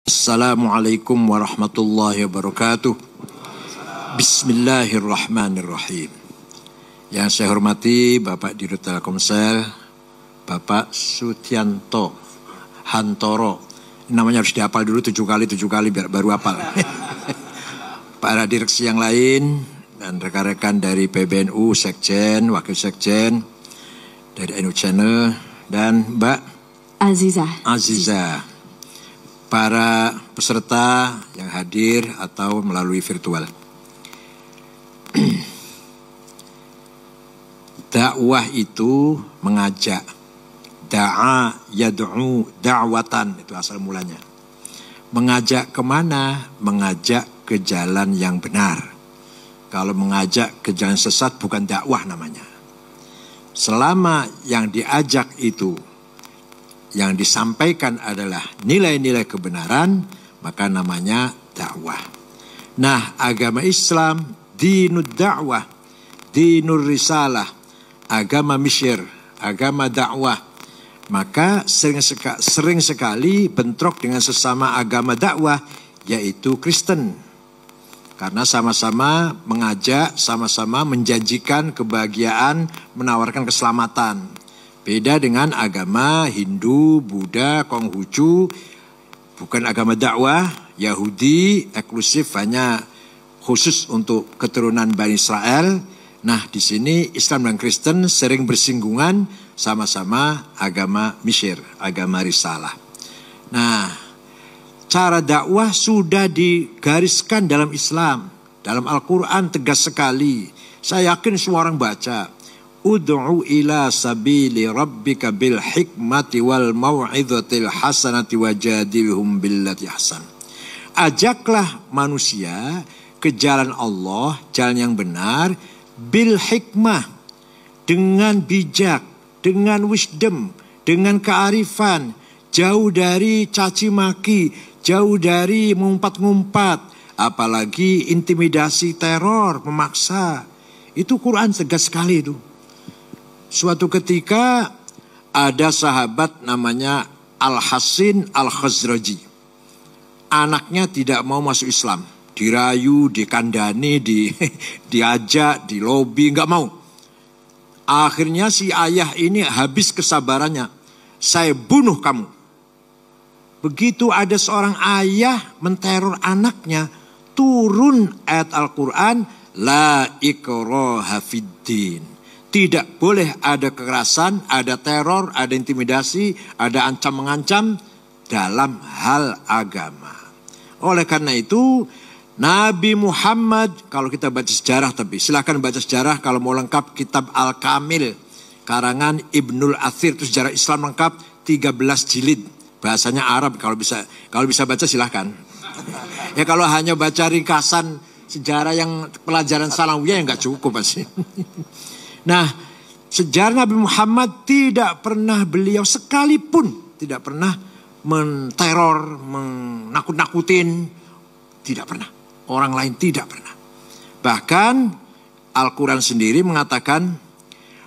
Assalamualaikum warahmatullahi wabarakatuh. Bismillahirrahmanirrahim. Yang saya hormati Bapak Dirut Telkomsel, Bapak Sutianto Hantoro. Namanya harus dihafal dulu 7 kali biar baru hafal. Para direksi yang lain dan rekan-rekan dari PBNU, Sekjen, Wakil Sekjen, dari NU Channel, dan Mbak Aziza. Para peserta yang hadir atau melalui virtual. Dakwah itu mengajak. Da'a yad'u da'watan, itu asal mulanya. Mengajak kemana? Mengajak ke jalan yang benar. Kalau mengajak ke jalan sesat bukan dakwah namanya. Selama yang diajak itu, yang disampaikan adalah nilai-nilai kebenaran, maka namanya dakwah. Nah, agama Islam dinud dakwah, dinur risalah, agama misyir, agama dakwah. Maka sering sekali bentrok dengan sesama agama dakwah, yaitu Kristen. Karena sama-sama mengajak, sama-sama menjanjikan kebahagiaan, menawarkan keselamatan. Beda dengan agama Hindu, Buddha, Konghucu, bukan agama dakwah, Yahudi, eksklusif hanya khusus untuk keturunan Bani Israel. Nah, di sini Islam dan Kristen sering bersinggungan, sama-sama agama misyir, agama risalah. Nah, cara dakwah sudah digariskan dalam Islam, dalam Al-Quran tegas sekali. Saya yakin semua orang baca. Ud'u ila sabili rabbika bil hikmati wal mau'izatil hasanati wajadilhum billati hasan. Ajaklah manusia ke jalan Allah, jalan yang benar, bil hikmah, dengan bijak, dengan wisdom, dengan kearifan, jauh dari caci maki, jauh dari ngumpat-ngumpat, apalagi intimidasi, teror, memaksa. Itu Quran tegas sekali itu. Suatu ketika ada sahabat namanya Al-Hasin Al-Khazraji. Anaknya tidak mau masuk Islam. Dirayu, dikandani, diajak, dilobi, nggak mau. Akhirnya si ayah ini habis kesabarannya. Saya bunuh kamu. Begitu ada seorang ayah menteror anaknya, turun ayat Al-Quran, La ikraha fiddin. Tidak boleh ada kekerasan, ada teror, ada intimidasi, ada ancam-mengancam dalam hal agama. Oleh karena itu, Nabi Muhammad, kalau kita baca sejarah, tapi silakan baca sejarah kalau mau lengkap kitab Al-Kamil, karangan Ibnul Athir, itu sejarah Islam lengkap 13 jilid. Bahasanya Arab, kalau bisa baca silahkan. Ya kalau hanya baca ringkasan sejarah yang pelajaran Salawiyah ya nggak cukup pasti. Nah, sejarah Nabi Muhammad tidak pernah beliau sekalipun tidak pernah menteror, menakut-nakutin, tidak pernah. Orang lain tidak pernah. Bahkan Al-Quran sendiri mengatakan,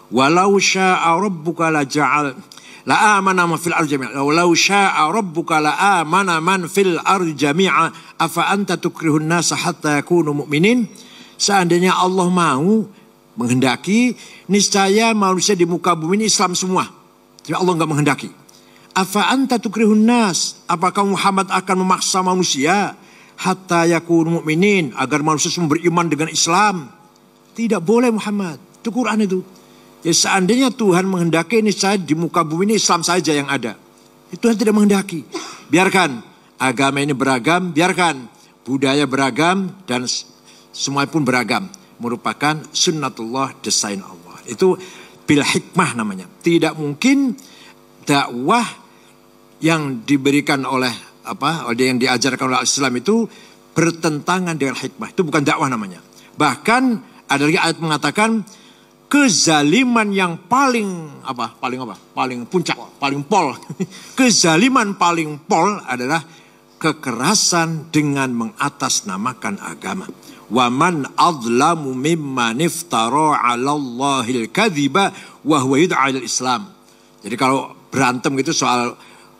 walau syaa rabbuka la ja'al la amana man fil ardi jami'a. Walau syaa rabbuka la amana man fil ardi jami'a afa anta tukrihun nasa hatta yakunu mu'minin. Seandainya Allah mau menghendaki, niscaya manusia di muka bumi ini Islam semua. Tapi Allah enggak menghendaki. Afa anta tukrihun nas? Apakah Muhammad akan memaksa manusia hatta yakunu mu'minin, agar manusia semua beriman dengan Islam? Tidak boleh Muhammad. Itu Quran itu. Ya seandainya Tuhan menghendaki, niscaya di muka bumi ini Islam saja yang ada. Itu Tuhan tidak menghendaki. Biarkan agama ini beragam, biarkan budaya beragam dan semua pun beragam. Merupakan sunnatullah, desain Allah. Itu bil hikmah namanya. Tidak mungkin dakwah yang diberikan oleh yang diajarkan oleh Islam itu bertentangan dengan hikmah. Itu bukan dakwah namanya. Bahkan ada lagi ayat mengatakan kezaliman yang paling puncak, paling pol. Kezaliman paling pol adalah kekerasan dengan mengatasnamakan agama. Wa man adlamu mimman iftara 'ala Allahil kadhiba wa huwa yud'a ilal Islam. Jadi kalau berantem gitu soal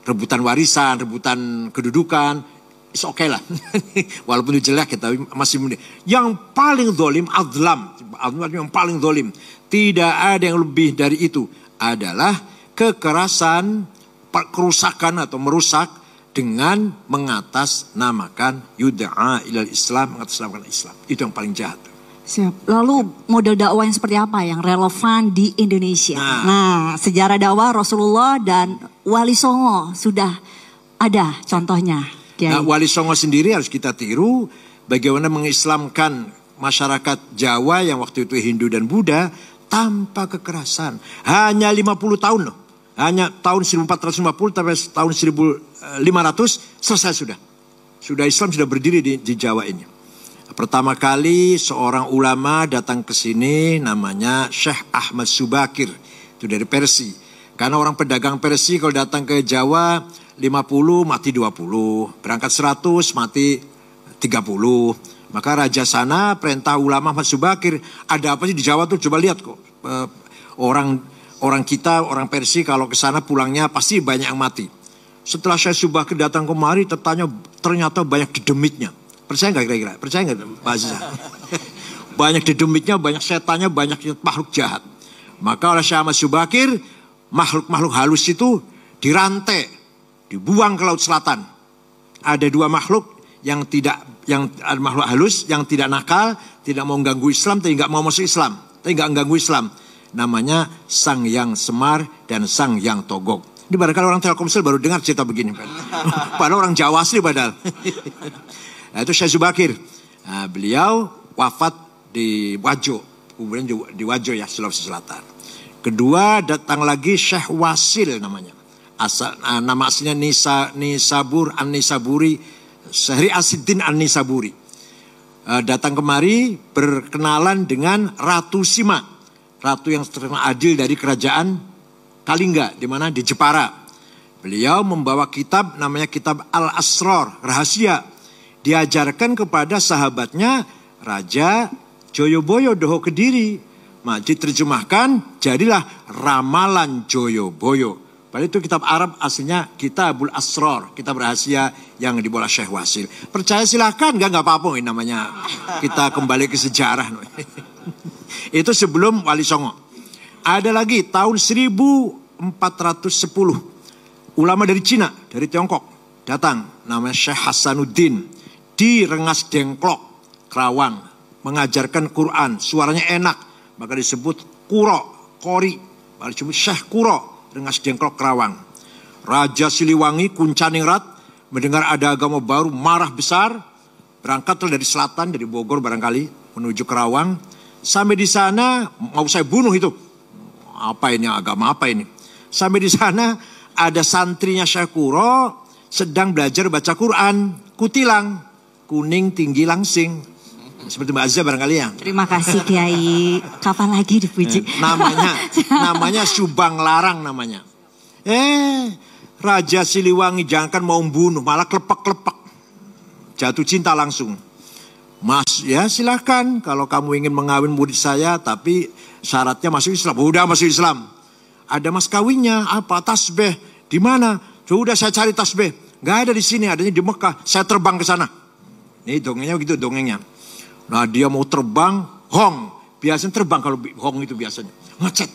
rebutan warisan, rebutan kedudukan, It's okay lah. Walaupun itu jelek kita masih yang paling zalim azlam yang paling zalim. Tidak ada yang lebih dari itu adalah kekerasan, kerusakan atau merusak dengan mengatasnamakan yud'a ilal Islam, mengatasnamakan Islam. Itu yang paling jahat. Siap. Lalu model dakwah yang seperti apa yang relevan di Indonesia? Nah, sejarah dakwah Rasulullah dan Wali Songo sudah ada contohnya. Nah, Wali Songo sendiri harus kita tiru bagaimana mengislamkan masyarakat Jawa yang waktu itu Hindu dan Buddha tanpa kekerasan. Hanya 50 tahun loh. Hanya tahun 1450 sampai tahun 1500 selesai sudah. Sudah Islam sudah berdiri di Jawa ini. Pertama kali seorang ulama datang ke sini namanya Syekh Ahmad Subakir. Itu dari Persia. Karena orang pedagang Persia kalau datang ke Jawa 50 mati 20, berangkat 100 mati 30. Maka raja sana perintah ulama Ahmad Subakir, ada apa sih di Jawa tuh, coba lihat kok. Orang kita, orang Persia kalau ke sana pulangnya pasti banyak yang mati. Setelah Syekh Subakir datang kemari ternyata banyak dedemitnya. Percaya nggak kira-kira? Percaya nggak Pak Aziza? Banyak dedemitnya, banyak setannya, banyak makhluk jahat. Maka oleh Syekh Ahmad Subakir, makhluk-makhluk halus itu dirantai, dibuang ke Laut Selatan. Ada dua makhluk yang makhluk halus yang tidak nakal, tidak mau ganggu Islam, tapi nggak mau masuk Islam, tapi nggak ganggu Islam. Namanya Sang Hyang Semar dan Sang Hyang Togok. Ini barangkali orang Telkomsel baru dengar cerita begini. Padahal orang Jawa asli padahal. Nah, itu Syekh Subakir. Nah, beliau wafat di Wajo, kemudian di Wajo ya, Sulawesi Selatan. Kedua datang lagi Syekh Wasil namanya. Nama aslinya Nisabur An-Nisaburi, Syahri Asiddin An-Nisaburi. Datang kemari berkenalan dengan Ratu Sima, ratu yang terkenal adil dari kerajaan Kalingga, di mana di Jepara. Beliau membawa kitab namanya kitab Al-Asrar, rahasia. Diajarkan kepada sahabatnya Raja Joyoboyo Doho Kediri. Nah, diterjemahkan jadilah Ramalan Joyoboyo. Padahal itu kitab Arab aslinya Kitabul Asrar, kitab rahasia yang dibawa Syekh Wasil. Percaya silakan, nggak apa-apa ini namanya. Kita kembali ke sejarah. Itu sebelum Wali Songo. Ada lagi tahun 1410. Ulama dari Cina, dari Tiongkok datang, namanya Syekh Hasanuddin di Rengas Dengklok, Kerawang, mengajarkan Quran, suaranya enak, maka disebut Qori, maka disebut Syekh Quro. Rengas Dengklok, Kerawang. Raja Siliwangi Kuncaningrat mendengar ada agama baru, marah besar, berangkatlah dari selatan, dari Bogor barangkali menuju Kerawang. Sampai di sana mau saya bunuh itu. Apa ini, agama apa ini? Sampai di sana ada santrinya Syekh Quro sedang belajar baca Quran, kutilang, kuning tinggi langsing. Seperti Mbak Azza barangkali ya. Terima kasih Kiai. Kapan lagi dipuji? Namanya Subang Larang namanya. Raja Siliwangi jangankan mau membunuh, malah klepek-klepek. Jatuh cinta langsung. Mas, ya silakan kalau kamu ingin mengawin murid saya, tapi syaratnya masuk Islam. Udah masuk Islam. Ada mas kawinnya, apa? Tasbih. Di mana? Sudah saya cari tasbih. Gak ada di sini, adanya di Mekah. Saya terbang ke sana. Nih dongengnya begitu dongengnya. Nah dia mau terbang, hong. Biasanya terbang kalau hong itu biasanya. Macet.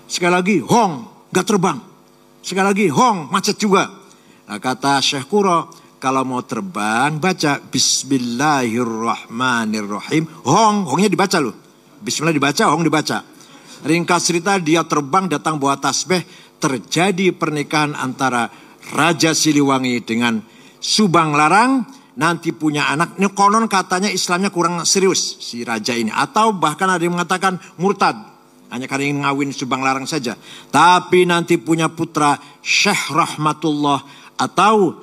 Sekali lagi, hong. Gak terbang. Sekali lagi, hong. Macet juga. Nah kata Syekh Quro, kalau mau terbang, baca Bismillahirrahmanirrahim. Hong, hongnya dibaca loh. Bismillah dibaca, hong dibaca. Ringkas cerita, dia terbang, datang bawa tasbih. Terjadi pernikahan antara Raja Siliwangi dengan Subang Larang. Nanti punya anak, ini konon katanya Islamnya kurang serius si raja ini. Atau bahkan ada yang mengatakan murtad. Hanya karena ingin ngawin Subang Larang saja. Tapi nanti punya putra Syekh Rahmatullah atau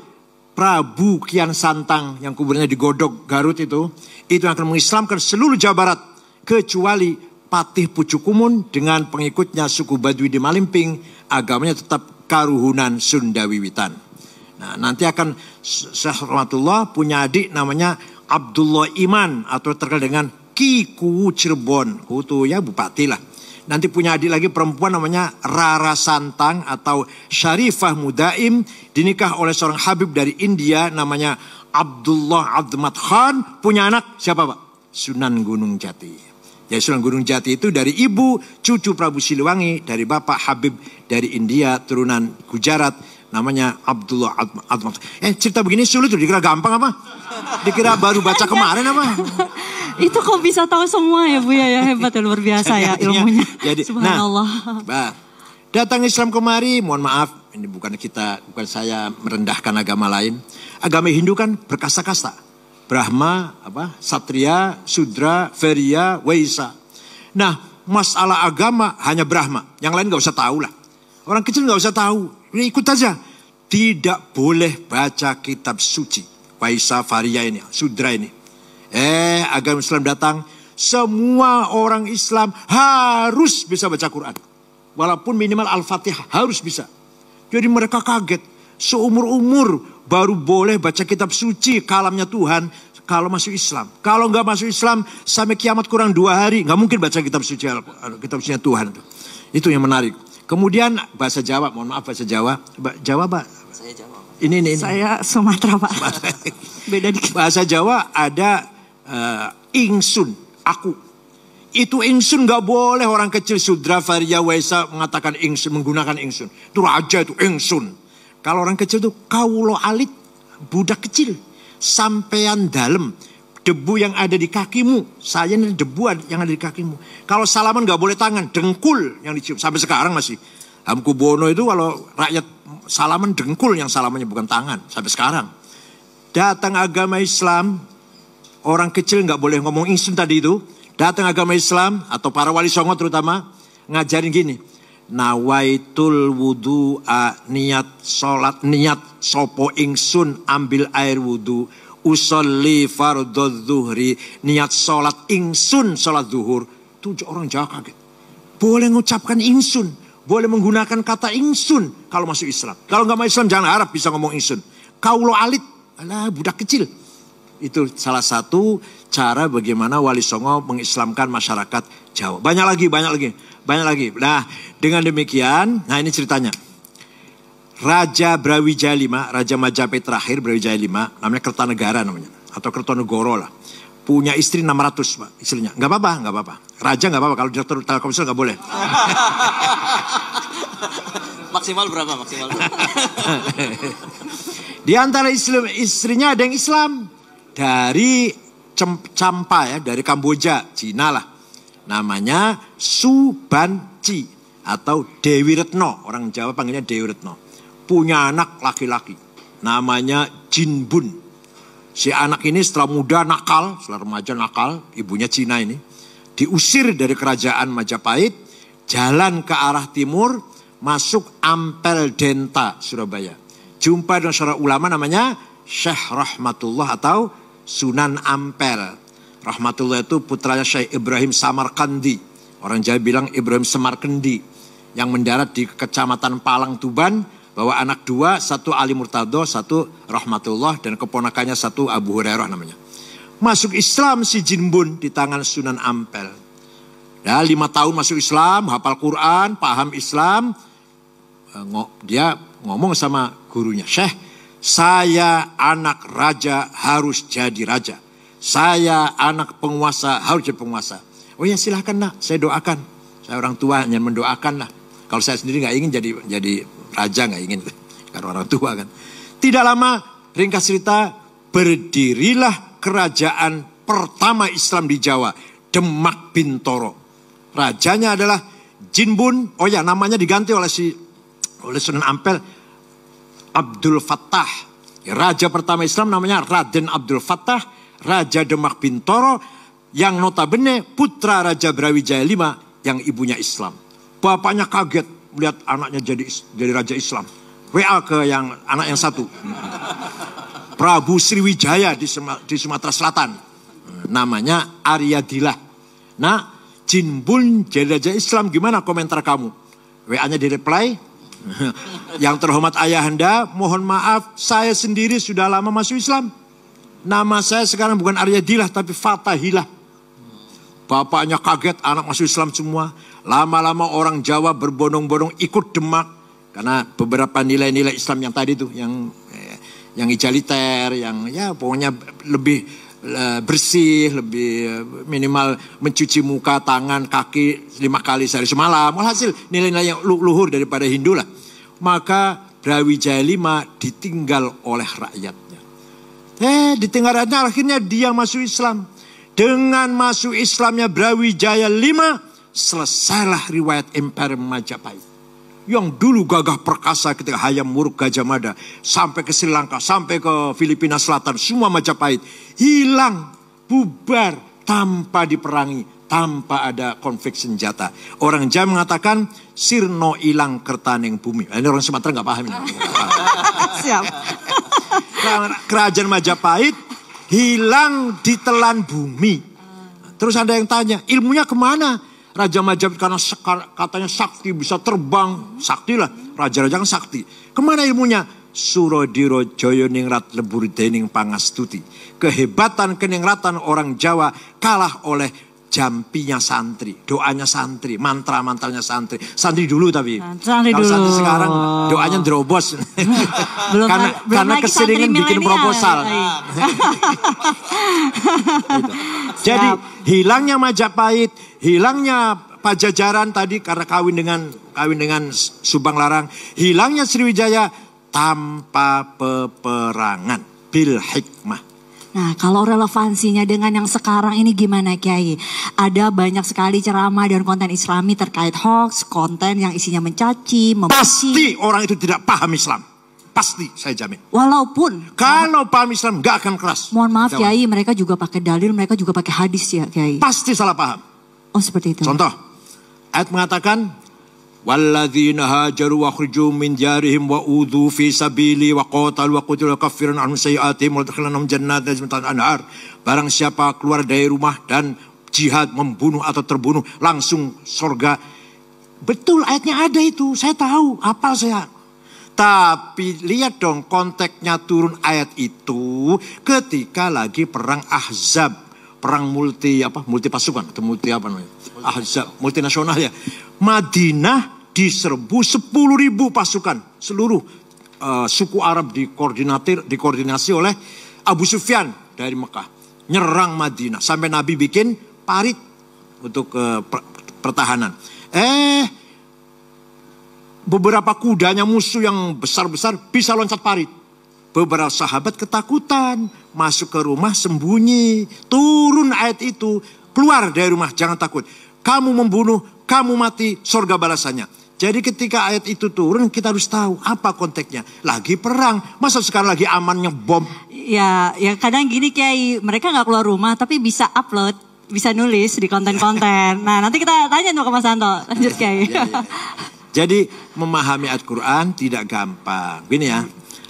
Prabu Kian Santang yang kuburnya di Godog Garut itu yang akan mengislamkan seluruh Jawa Barat. Kecuali Patih Pucukumun dengan pengikutnya suku Baduy di Malimping. Agamanya tetap Karuhunan Sunda Wiwitan. Nah, nanti akan Syekh Rahmatullah punya adik namanya Abdullah Iman atau terkenal dengan Ki Kuwu Cirebon. Itu ya bupati lah. Nanti punya adik lagi perempuan namanya Rara Santang atau Syarifah Mudaim. Dinikah oleh seorang Habib dari India namanya Abdullah Azmat Khan punya anak siapa Pak? Sunan Gunung Jati. Ya Sunan Gunung Jati itu dari ibu cucu Prabu Siliwangi, dari bapak Habib dari India, turunan Gujarat, namanya Abdullah Azmat. Cerita begini sulit tuh, dikira gampang apa? Dikira baru baca kemarin apa? Itu kok bisa tahu semua ya Bu ya, hebat ya, luar biasa ya ilmunya. Subhanallah. Datang Islam kemari, mohon maaf, ini bukan saya merendahkan agama lain. Agama Hindu kan berkasta-kasta. Brahma, Satria, Sudra, Veria, Waisa. Nah, masalah agama hanya Brahma. Yang lain gak usah tahu lah. Orang kecil gak usah tahu. Ini ikut aja. Tidak boleh baca kitab suci. Waisa, Varia ini, Sudra ini. Agama Islam datang. Semua orang Islam harus bisa baca Quran. Walaupun minimal Al-Fatihah harus bisa. Jadi mereka kaget. Seumur-umur baru boleh baca kitab suci kalamnya Tuhan kalau masuk Islam. Kalau nggak masuk Islam sampai kiamat kurang 2 hari nggak mungkin baca kitab sucinya Tuhan. Itu yang menarik. Kemudian bahasa Jawa, mohon maaf bahasa Jawa. Jawa Pak? Saya Jawa. Ini. Saya Sumatera Pak. Beda dikit. Bahasa Jawa ada ingsun, aku. Itu ingsun gak boleh orang kecil Sudra, Varia, Waisa mengatakan ingsun, menggunakan ingsun. Itu raja itu ingsun. Kalau orang kecil itu kaulo alit, budak kecil. Sampean dalem, debu yang ada di kakimu. Saya ini debu yang ada di kakimu. Kalau salaman gak boleh tangan, dengkul yang dicium. Sampai sekarang masih. Hamkubono itu kalau rakyat salaman dengkul yang salamannya bukan tangan. Sampai sekarang. Datang agama Islam, orang kecil gak boleh ngomong ingsun tadi itu. Datang agama Islam atau para wali songo terutama ngajarin gini. Nawaitul wudu'a, niat sholat, niat sopo ingsun ambil air wudu. Usolli fardhu zuhri, niat sholat ingsun sholat zuhur. Tujuh orang Jawa kaget. Boleh mengucapkan ingsun, boleh menggunakan kata ingsun kalau masuk Islam. Kalau nggak masuk Islam jangan harap bisa ngomong ingsun. Kaulo alit, alah budak kecil. Itu salah satu cara bagaimana Wali Songo mengislamkan masyarakat Jawa. Banyak lagi. Nah, dengan demikian, nah ini ceritanya. Raja Brawijaya V, Raja Majapahit terakhir Brawijaya V, namanya Kertanegara namanya, atau Kertonegoro lah. Punya istri 600 Pak, istrinya. Nggak apa-apa. Raja nggak apa-apa, kalau direktur Telkomsel nggak boleh. Maksimal berapa? Di antara istrinya ada yang Islam. Dari Champa ya, dari Kamboja, Cina lah. Namanya Subanci atau Dewi Retno. Orang Jawa panggilnya Dewi Retno. Punya anak laki-laki. Namanya Jinbun. Si anak ini setelah muda nakal, setelah remaja nakal, ibunya Cina ini. Diusir dari kerajaan Majapahit, jalan ke arah timur, masuk Ampel Denta, Surabaya. Jumpa dengan seorang ulama namanya Syekh Rahmatullah atau Sunan Ampel. Rahmatullah itu putranya Syekh Ibrahim Samarkandi. Orang Jawa bilang Ibrahim Samarkandi. Yang mendarat di Kecamatan Palang Tuban. Bawa anak 2, satu Ali Murtado, satu Rahmatullah. Dan keponakannya satu Abu Hurairah namanya. Masuk Islam si Jinbun di tangan Sunan Ampel. Ya, 5 tahun masuk Islam, hafal Quran, paham Islam. Dia ngomong sama gurunya, Syekh, saya anak raja harus jadi raja. Saya anak penguasa harus jadi penguasa. Oh ya silahkan nak, saya doakan. Saya orang tua hanya mendoakan lah. Kalau saya sendiri nggak ingin jadi raja, nggak ingin. Karena orang tua kan. Tidak lama, ringkas cerita, berdirilah kerajaan pertama Islam di Jawa, Demak Bintoro. Rajanya adalah Jinbun. Oh ya, namanya diganti oleh Sunan Ampel, Abdul Fattah. Raja pertama Islam namanya Raden Abdul Fattah, Raja Demak Bintoro, yang notabene putra Raja Brawijaya V yang ibunya Islam. Bapaknya kaget melihat anaknya jadi raja Islam. WA ke yang anak yang satu, Prabu Sriwijaya di Sumatera Selatan, namanya Aryadillah. Nah, Jinbun jadi raja Islam, gimana komentar kamu? WA-nya di reply, yang terhormat ayahanda, mohon maaf, saya sendiri sudah lama masuk Islam. Nama saya sekarang bukan Aryadillah tapi Fatahillah. Bapaknya kaget, anak masuk Islam semua. Lama-lama orang Jawa berbondong-bondong ikut Demak. Karena beberapa nilai-nilai Islam yang tadi tuh, yang egaliter, yang ya pokoknya lebih bersih, lebih minimal mencuci muka, tangan, kaki 5 kali sehari semalam. Alhasil nilai-nilai yang luhur daripada Hindu lah. Maka Brawijaya V ditinggal oleh rakyatnya. Ditinggal rakyatnya, akhirnya dia masuk Islam. Dengan masuk Islamnya Brawijaya V, selesailah riwayat Imperium Majapahit. Yang dulu gagah perkasa ketika Hayam Wuruk Gajah Mada, sampai ke Sri Lanka, sampai ke Filipina Selatan, semua Majapahit hilang, bubar tanpa diperangi, tanpa ada konflik senjata. Orang Jawa mengatakan sirno ilang kertaneng bumi. Ini orang Sumatera nggak paham ini. Siap. Kerajaan Majapahit hilang ditelan bumi. Terus ada yang tanya, ilmunya kemana? Raja Majapahit karena katanya sakti, bisa terbang, sakti lah. Raja-raja kan sakti. Kemana ilmunya? Surodiro Joyoningrat lebur dening pangastuti. Kehebatan keningratan orang Jawa kalah oleh jampinya santri, doanya santri, mantra-mantranya santri. Santri dulu tapi. Santri kalau dulu. santri sekarang doanya drobos. karena keseringan bikin proposal. Jadi hilangnya Majapahit, hilangnya Pajajaran tadi karena kawin dengan Subang Larang, hilangnya Sriwijaya tanpa peperangan, bil hikmah. Nah, kalau relevansinya dengan yang sekarang ini gimana Kiai? Ada banyak sekali ceramah dan konten Islami terkait hoax, konten yang isinya mencaci, membenci. Pasti orang itu tidak paham Islam. Pasti, saya jamin. Walaupun kalau paham Islam gak akan keras. Mohon maaf Kiai, mereka juga pakai dalil, mereka juga pakai hadis ya Kiai. Pasti salah paham. Oh seperti itu. Contoh, ayat mengatakan, walladzina hajaru wa khuriju min diyarihim wa udhu fi sabili wa qatalu wa qutilu kaffiran anhum sayi'atihim wa adkhilanhum jannatin tajri min tahtiha al-anhar. Barang siapa keluar dari rumah dan jihad, membunuh atau terbunuh, langsung surga. Betul, ayatnya ada itu, saya tahu, hafal saya. Tapi lihat dong konteksnya turun ayat itu ketika lagi perang Ahzab, perang multi pasukan atau multi apa namanya? Ahzab, multinasional ya. Madinah diserbu 10.000 pasukan, seluruh suku Arab dikoordinasi oleh Abu Sufyan dari Mekah, nyerang Madinah sampai Nabi bikin parit untuk pertahanan. Beberapa kudanya musuh yang besar-besar bisa loncat parit. Beberapa sahabat ketakutan, masuk ke rumah sembunyi. Turun ayat itu, keluar dari rumah, jangan takut. Kamu membunuh, kamu mati, surga balasannya. Jadi ketika ayat itu turun, kita harus tahu apa konteksnya. Lagi perang, masa sekarang lagi amannya bom. Ya kadang gini Kiai, mereka nggak keluar rumah tapi bisa upload, bisa nulis di konten-konten. Nah nanti kita tanya tuh ke Mas Anto, lanjut Kiai. Jadi memahami ayat Quran tidak gampang. Gini ya,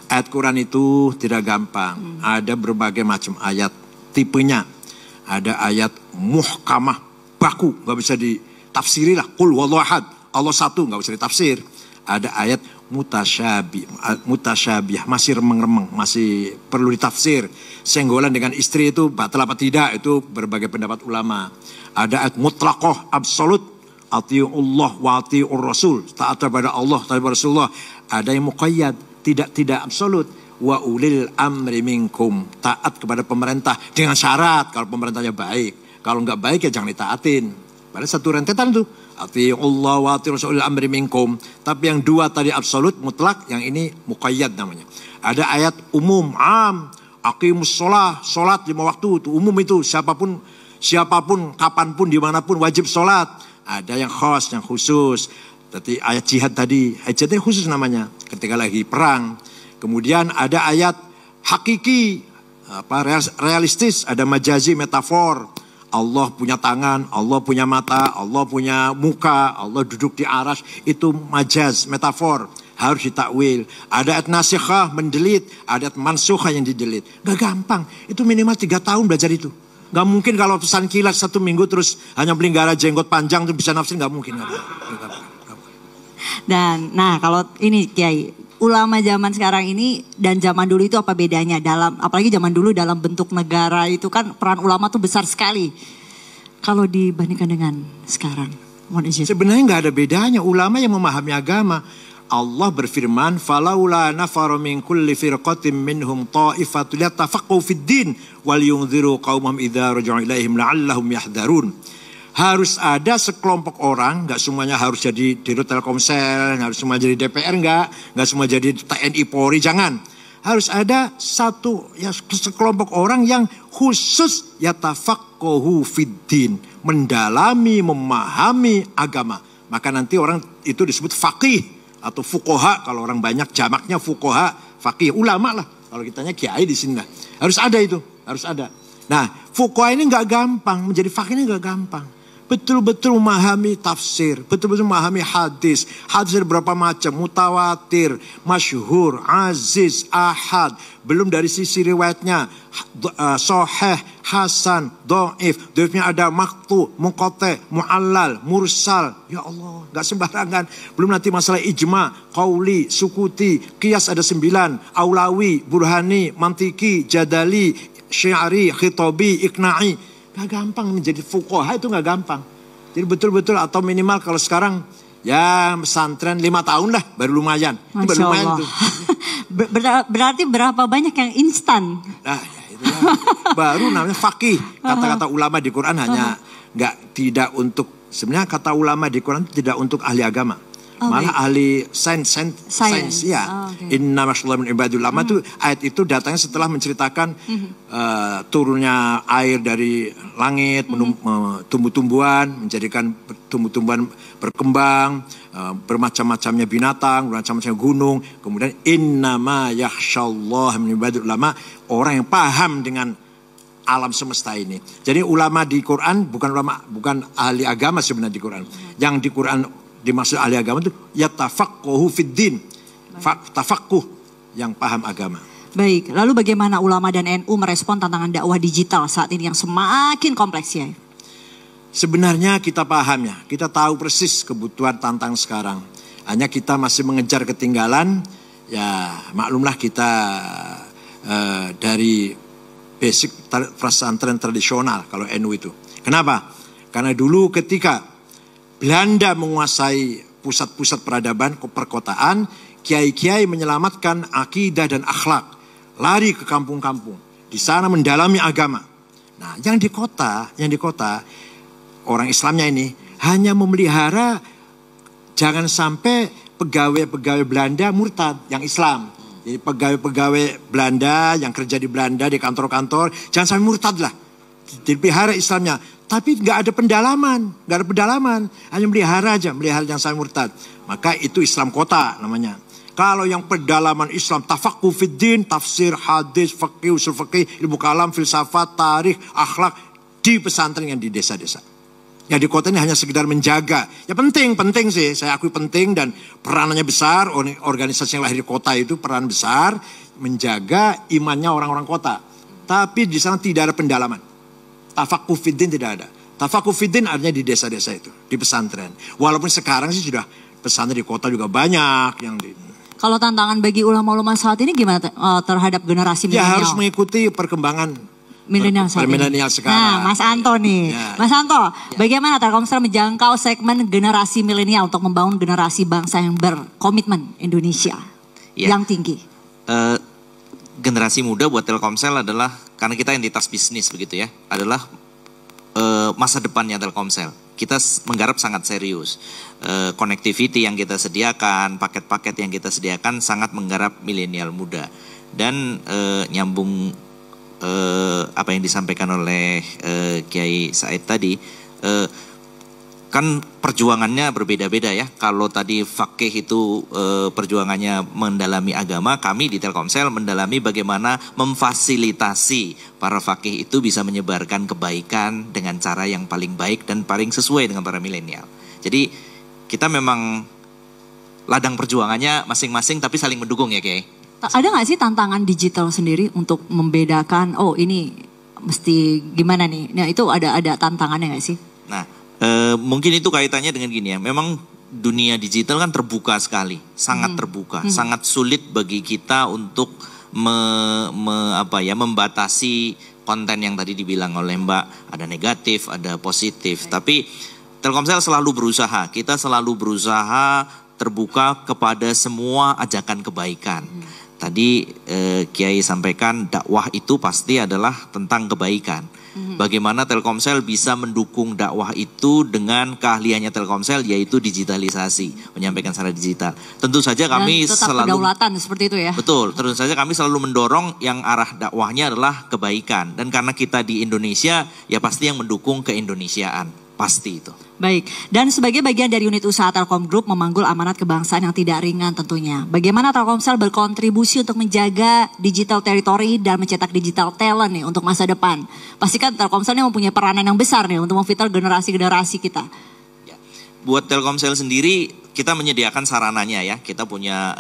ayat Quran itu tidak gampang. Ada berbagai macam ayat tipenya. Ada ayat muhkamah, baku, nggak bisa ditafsiri lah. Qul huwallahu ahad, Allah satu, nggak bisa ditafsir. Ada ayat mutasyabih, masih remeng-remeng, masih perlu ditafsir. Senggolan dengan istri itu batal apa tidak, itu berbagai pendapat ulama. Ada ayat mutlaqah, absolut. Ati'ullah wa ati'ur rasul, taat kepada Allah, taat kepada Rasulullah. Ada yang muqayyad, tidak absolut. Wa ulil amri minkum, taat kepada pemerintah dengan syarat kalau pemerintahnya baik. Kalau nggak baik ya jangan ditaatin. Pada satu rentetan tuh, ati'ullah wa ati'ur rasul ulil amri minkum. Tapi yang dua tadi absolut, mutlak, yang ini muqayyad namanya. Ada ayat umum, am, aqimus sholat, sholat 5 waktu, itu umum itu, siapapun, kapanpun, dimanapun wajib sholat. Ada yang khas, yang khusus. Tadi ayat jihad tadi, ayat jihad khusus namanya, ketika lagi perang. Kemudian ada ayat hakiki, realistis, ada majazi, metafor. Allah punya tangan, Allah punya mata, Allah punya muka, Allah duduk di aras, itu majaz, metafor. Harus ditakwil. Ada ayat nasikhah, mendelit, ada ayat mansukhah yang didelit. Gak gampang, itu minimal 3 tahun belajar itu. Gak mungkin kalau pesan kilat 1 minggu terus hanya pelihara jenggot panjang terus bisa nafsin, gak mungkin. Dan nah kalau ini Kiai, ulama zaman sekarang ini dan zaman dulu itu apa bedanya? Apalagi zaman dulu dalam bentuk negara itu kan peran ulama tuh besar sekali. Kalau dibandingkan dengan sekarang. Sebenarnya gak ada bedanya. Ulama yang memahami agama. Allah berfirman, "Falaula nafara min kulli firqatin minhum ta'ifatun yatafaqahu fid-din wal yunziru qaumahum idza raja'u ilaihim la'allahum yahdharun." Harus ada sekelompok orang, nggak semuanya harus jadi Dirut Telkomsel, nggak semua jadi DPR, nggak semua jadi TNI Polri, jangan. Harus ada satu ya sekelompok orang yang khusus yatafaqahu fid-din, mendalami, memahami agama. Maka nanti orang itu disebut faqih atau fuqaha, kalau orang banyak jamaknya fuqaha, faqih, ulama lah. Kalau kitanya kiai di sini lah. Harus ada itu, harus ada. Nah, fuqaha ini nggak gampang, menjadi faqih ini nggak gampang. Betul-betul memahami tafsir, betul-betul memahami hadis. Hadis ada berapa macam, mutawatir, masyhur, aziz, ahad. Belum dari sisi riwayatnya, sahih, hasan, dhaif. Dhaifnya ada maqtu, munqati, muallal, mursal. Ya Allah, gak sembarangan. Belum nanti masalah ijma, qauli, sukuti, qiyas ada 9, aulawi, burhani, mantiki, jadali, syiari, khitabi, ikna'i. Gak gampang menjadi fuqaha, itu gak gampang. Jadi betul-betul, atau minimal kalau sekarang ya pesantren 5 tahun lah baru lumayan. Itu baru lumayan tuh. Berarti berapa banyak yang instan? Nah, ya itulah. Baru namanya faqih. Kata-kata ulama di Quran hanya tidak untuk, sebenarnya kata ulama di Quran tidak untuk ahli agama. Malah ahli sains ya. Inna masyaallah min ibadul ulama itu ayat itu datangnya setelah menceritakan turunnya air dari langit, tumbuh-tumbuhan, menjadikan tumbuh-tumbuhan berkembang, bermacam-macamnya binatang, bermacam-macamnya gunung. Kemudian innama yakhsyallaha min ibadul ulama, orang yang paham dengan alam semesta ini. Jadi ulama di Quran bukan ahli agama sebenarnya di Quran. Yang di Quran dimaksud ahli agama itu yatafaqahu fid-din. Tafaqquh, yang paham agama. Baik, lalu bagaimana ulama dan NU merespon tantangan dakwah digital saat ini yang semakin kompleks ya? Sebenarnya kita paham ya, kita tahu persis kebutuhan tantangan sekarang. Hanya kita masih mengejar ketinggalan, ya maklumlah kita dari basic pesantren tradisional kalau NU itu. Kenapa? Karena dulu ketika Belanda menguasai pusat-pusat peradaban perkotaan, kiai-kiai menyelamatkan akidah dan akhlak, lari ke kampung-kampung, di sana mendalami agama. Nah, yang di kota orang Islamnya ini hanya memelihara jangan sampai pegawai-pegawai Belanda murtad yang Islam. Jadi pegawai-pegawai Belanda yang kerja di Belanda di kantor-kantor jangan sampai murtad lah. Dipelihara Islamnya. Tapi nggak ada pendalaman, hanya melihara yang sampai murtad. Maka itu Islam kota namanya. Kalau yang pendalaman Islam, tafaqquh fiddin, tafsir, hadis, fikih, usul fikih, ilmu kalam, filsafat, tarikh, akhlak di pesantren yang di desa-desa. Ya di kota ini hanya sekedar menjaga. Ya penting sih, saya akui penting dan peranannya besar. Organisasi yang lahir di kota itu peran besar menjaga imannya orang-orang kota. Tapi di sana tidak ada pendalaman. Tafaqquh fiddin tidak ada. Tafaqquh fiddin artinya di desa-desa itu, di pesantren. Walaupun sekarang sih sudah pesantren di kota juga banyak yang di. Kalau tantangan bagi ulama-ulama saat ini gimana terhadap generasi milenial? Ya harus mengikuti perkembangan milenial sekarang. Nah, Mas Anto nih. Ya. Mas Anto, bagaimana Telkomsel menjangkau segmen generasi milenial untuk membangun generasi bangsa yang berkomitmen Indonesia yang tinggi? Generasi muda buat Telkomsel adalah, karena kita entitas bisnis begitu ya, adalah masa depannya Telkomsel. Kita menggarap sangat serius. Connectivity yang kita sediakan, paket-paket yang kita sediakan sangat menggarap milenial muda. Dan nyambung apa yang disampaikan oleh Kiai Said tadi, kan perjuangannya berbeda-beda ya. Kalau tadi fakih itu perjuangannya mendalami agama, kami di Telkomsel mendalami bagaimana memfasilitasi para fakih itu bisa menyebarkan kebaikan dengan cara yang paling baik dan paling sesuai dengan para milenial. Jadi kita memang ladang perjuangannya masing-masing tapi saling mendukung ya Kiai. Ada nggak sih tantangan digital sendiri untuk membedakan, oh ini mesti gimana nih? Nah itu ada tantangannya nggak sih? Nah, mungkin itu kaitannya dengan gini ya. Memang dunia digital kan terbuka sekali, sangat terbuka, sangat sulit bagi kita untuk membatasi konten yang tadi dibilang oleh Mbak. Ada negatif, ada positif. Tapi Telkomsel selalu berusaha, kita selalu berusaha terbuka kepada semua ajakan kebaikan. Tadi Kiai sampaikan dakwah itu pasti adalah tentang kebaikan. Bagaimana Telkomsel bisa mendukung dakwah itu dengan keahliannya Telkomsel, yaitu digitalisasi, menyampaikan secara digital. Tentu saja kami tetap selalu kedaulatan seperti itu ya. Betul, tentu saja kami selalu mendorong yang arah dakwahnya adalah kebaikan. Dan karena kita di Indonesia, ya pasti yang mendukung keindonesiaan. Pasti itu. Baik, dan sebagai bagian dari unit usaha Telkom Group memanggul amanat kebangsaan yang tidak ringan tentunya. Bagaimana Telkomsel berkontribusi untuk menjaga digital territory dan mencetak digital talent nih untuk masa depan? Pastikan Telkomsel ini mempunyai peranan yang besar nih untuk memvital generasi-generasi kita. Ya. Buat Telkomsel sendiri, kita menyediakan sarananya ya. Kita punya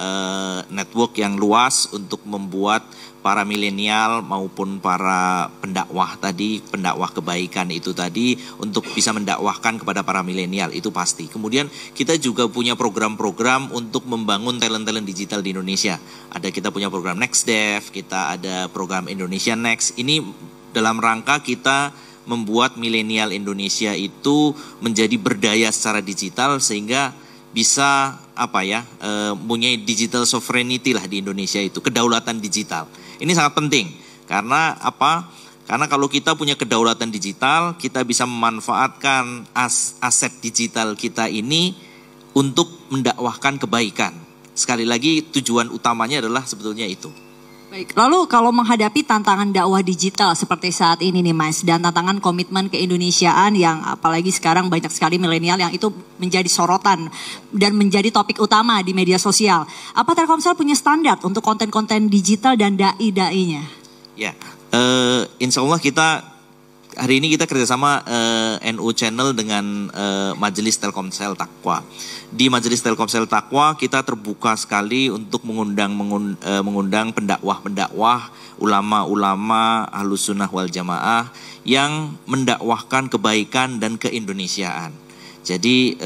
network yang luas untuk membuat para milenial maupun para pendakwah tadi, pendakwah kebaikan itu tadi untuk bisa mendakwahkan kepada para milenial itu pasti. Kemudian kita juga punya program-program untuk membangun talent-talent digital di Indonesia. Kita punya program NextDev, kita ada program Indonesia Next. Ini dalam rangka kita membuat milenial Indonesia itu menjadi berdaya secara digital sehingga bisa punya digital sovereignty lah di Indonesia itu, kedaulatan digital. Ini sangat penting karena apa? Karena kalau kita punya kedaulatan digital, kita bisa memanfaatkan aset digital kita ini untuk mendakwahkan kebaikan. Sekali lagi tujuan utamanya adalah sebetulnya itu. Baik, lalu kalau menghadapi tantangan dakwah digital seperti saat ini nih Mas, dan tantangan komitmen keindonesiaan yang apalagi sekarang banyak sekali milenial yang itu menjadi sorotan dan menjadi topik utama di media sosial. Apa Telkomsel punya standar untuk konten-konten digital dan dai-dainya? Ya, insya Allah hari ini kita kerjasama NU Channel dengan Majelis Telkomsel Taqwa. Di Majelis Telkomsel Taqwa kita terbuka sekali untuk mengundang pendakwah-pendakwah, ulama-ulama Ahlus Sunnah wal Jamaah yang mendakwahkan kebaikan dan keindonesiaan. Jadi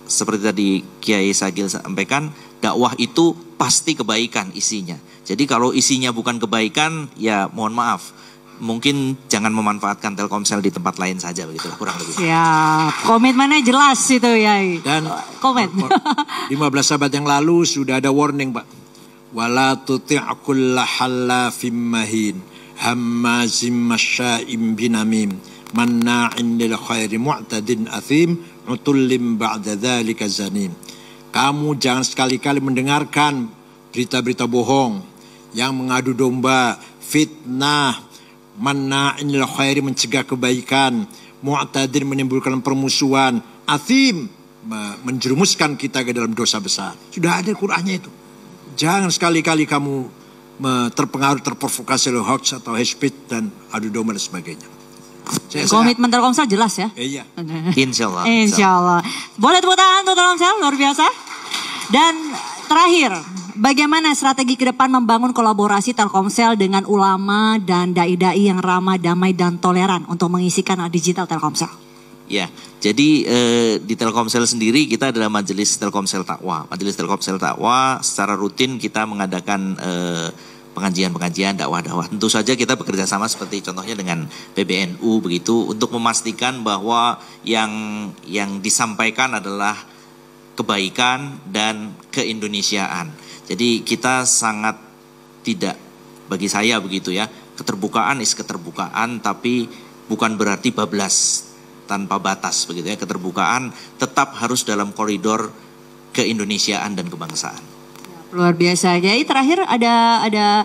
seperti tadi Kiai Sagil sampaikan, dakwah itu pasti kebaikan isinya. Jadi kalau isinya bukan kebaikan, ya mohon maaf. Mungkin jangan memanfaatkan Telkomsel di tempat lain saja begitu kurang lebih. Ya, komitmennya jelas itu ya. Dan komen. 15 sahabat yang lalu sudah ada warning Pak. Wala tuti' kulla hallafim mahin hammazim masya'im binamim manna'in lil khairi mu'tadin athim utullim ba'da dzalika zanim. Kamu jangan sekali-kali mendengarkan berita-berita bohong yang mengadu domba, fitnah, manna'in lil khairi mencegah kebaikan, mu'tadin menimbulkan permusuhan, athim menjerumuskan kita ke dalam dosa besar. Sudah ada Qur'annya itu. Jangan sekali-kali kamu terpengaruh, terprovokasi oleh hoax atau hate speech dan adu domba dan sebagainya. Komitmen Telkomsel jelas ya? Iya. Insya Allah. Insya Allah. Boleh tepuk tangan untuk Telkomsel, luar biasa. Dan terakhir, bagaimana strategi ke depan membangun kolaborasi Telkomsel dengan ulama dan dai-dai yang ramah, damai, dan toleran untuk mengisikan digital Telkomsel? Ya, jadi di Telkomsel sendiri kita adalah Majelis Telkomsel Taqwa. Majelis Telkomsel Taqwa secara rutin kita mengadakan pengajian-pengajian dakwah-dakwah. Tentu saja kita bekerja sama seperti contohnya dengan PBNU begitu untuk memastikan bahwa yang disampaikan adalah kebaikan dan keindonesiaan. Jadi kita sangat tidak, bagi saya begitu ya, keterbukaan is keterbukaan tapi bukan berarti bablas tanpa batas begitu ya. Keterbukaan tetap harus dalam koridor keindonesiaan dan kebangsaan. Luar biasa. Jadi terakhir ada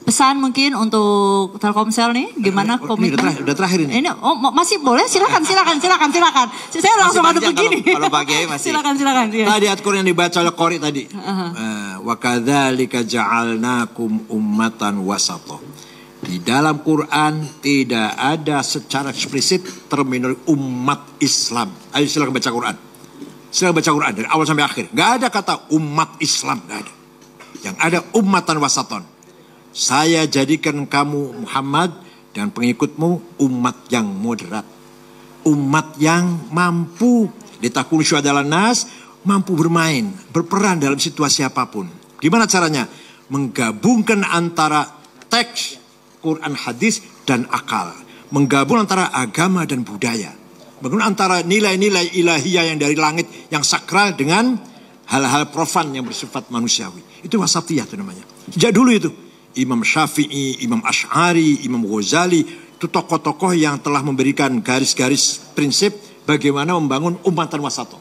pesan mungkin untuk Telkomsel nih, gimana komitmen? Udah terakhir ini. Masih boleh? Silakan. Saya langsung ada begini. Kalau Pak masih. Silakan. Ya. Tadi ayat Quran yang dibaca oleh Qori tadi. Wa kadzalika ja'alnakum ummatan wasata. Di dalam Quran tidak ada secara eksplisit terminologi umat Islam. Ayo silakan baca Quran. Silakan baca Quran dari awal sampai akhir. Gak ada kata umat Islam, gak ada. Yang ada ummatan wasaton. Saya jadikan kamu Muhammad dan pengikutmu umat yang moderat. Umat yang mampu ditakun syuhadalan nas, mampu bermain, berperan dalam situasi apapun. Gimana caranya? Menggabungkan antara teks Quran hadis dan akal. Menggabung antara agama dan budaya. Bagaimana antara nilai-nilai ilahiyah yang dari langit, yang sakral dengan hal-hal profan yang bersifat manusiawi. Itu wasatiyah itu namanya. Sejak dulu itu. Imam Syafi'i, Imam Asy'ari, Imam Ghazali, itu tokoh-tokoh yang telah memberikan garis-garis prinsip bagaimana membangun umatan wasato.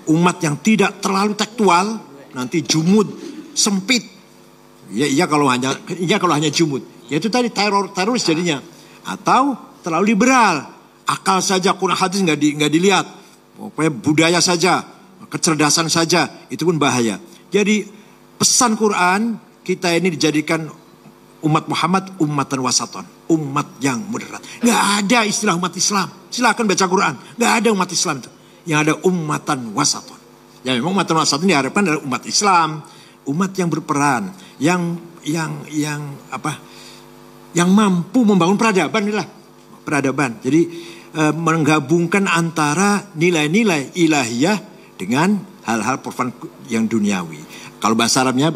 Umat yang tidak terlalu tekstual, nanti jumud, sempit. Ya kalau hanya jumud. Yaitu tadi teroris jadinya. Atau terlalu liberal. Akal saja, Quran hadis nggak dilihat. Pokoknya budaya saja, kecerdasan saja, itu pun bahaya. Jadi pesan Quran, kita ini dijadikan umat Muhammad ummatan wasaton, umat yang moderat. Nggak ada istilah umat Islam. Silakan baca Quran, nggak ada umat Islam itu. Yang ada ummatan wasaton. Ya memang ummatan wasaton diharapkan adalah umat Islam, umat yang berperan, yang mampu membangun peradaban inilah. Peradaban. Jadi menggabungkan antara nilai-nilai ilahiyah dengan hal-hal profan yang duniawi. Kalau bahasa Arabnya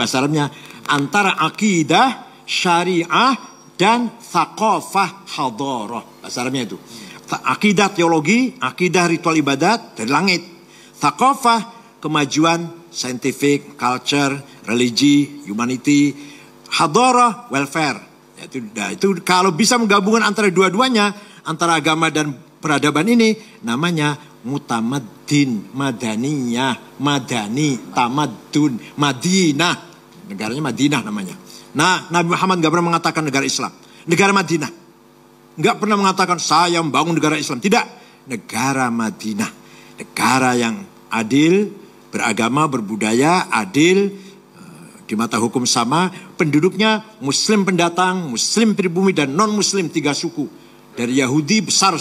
antara akidah, syariah, dan thaqafah hadarah. Bahasa Arabnya itu. Akidah teologi, akidah ritual ibadat dari langit. Thaqafah kemajuan scientific, culture, religi, humanity, hadarah, welfare. Itu kalau bisa menggabungkan antara dua-duanya, antara agama dan peradaban ini, namanya mutamaddin, madaniyah, madani, tamadun, Madinah. Negaranya Madinah namanya. Nah, Nabi Muhammad gak pernah mengatakan negara Islam. Negara Madinah. Gak pernah mengatakan saya membangun negara Islam. Tidak. Negara Madinah. Negara yang adil, beragama, berbudaya, adil, di mata hukum sama, penduduknya muslim pendatang, muslim pribumi, dan non-muslim 3 suku. Dari Yahudi besar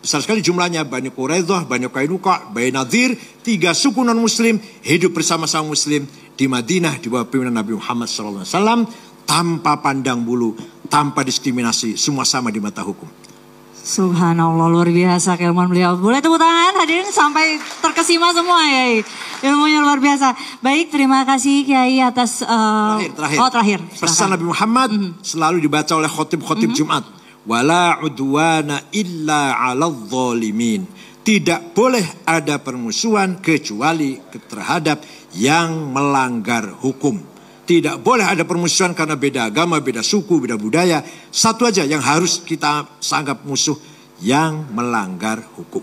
sekali jumlahnya, Bani Quraidah, Bani Qainuqa, Bani Nadir, 3 suku non-muslim hidup bersama-sama muslim di Madinah di bawah pimpinan Nabi Muhammad SAW, tanpa pandang bulu, tanpa diskriminasi, semua sama di mata hukum. Subhanallah, luar biasa keilmuan beliau. Boleh tepuk tangan hadirin sampai terkesima semua ya. Ilmunya luar biasa. Baik, terima kasih Kiai atas terakhir. Pesan Nabi Muhammad selalu dibaca oleh khotib-khotib Jumat. Wala udwana illa 'alal zalimin. Tidak boleh ada permusuhan kecuali terhadap yang melanggar hukum. Tidak boleh ada permusuhan karena beda agama, beda suku, beda budaya. Satu aja yang harus kita anggap musuh, yang melanggar hukum.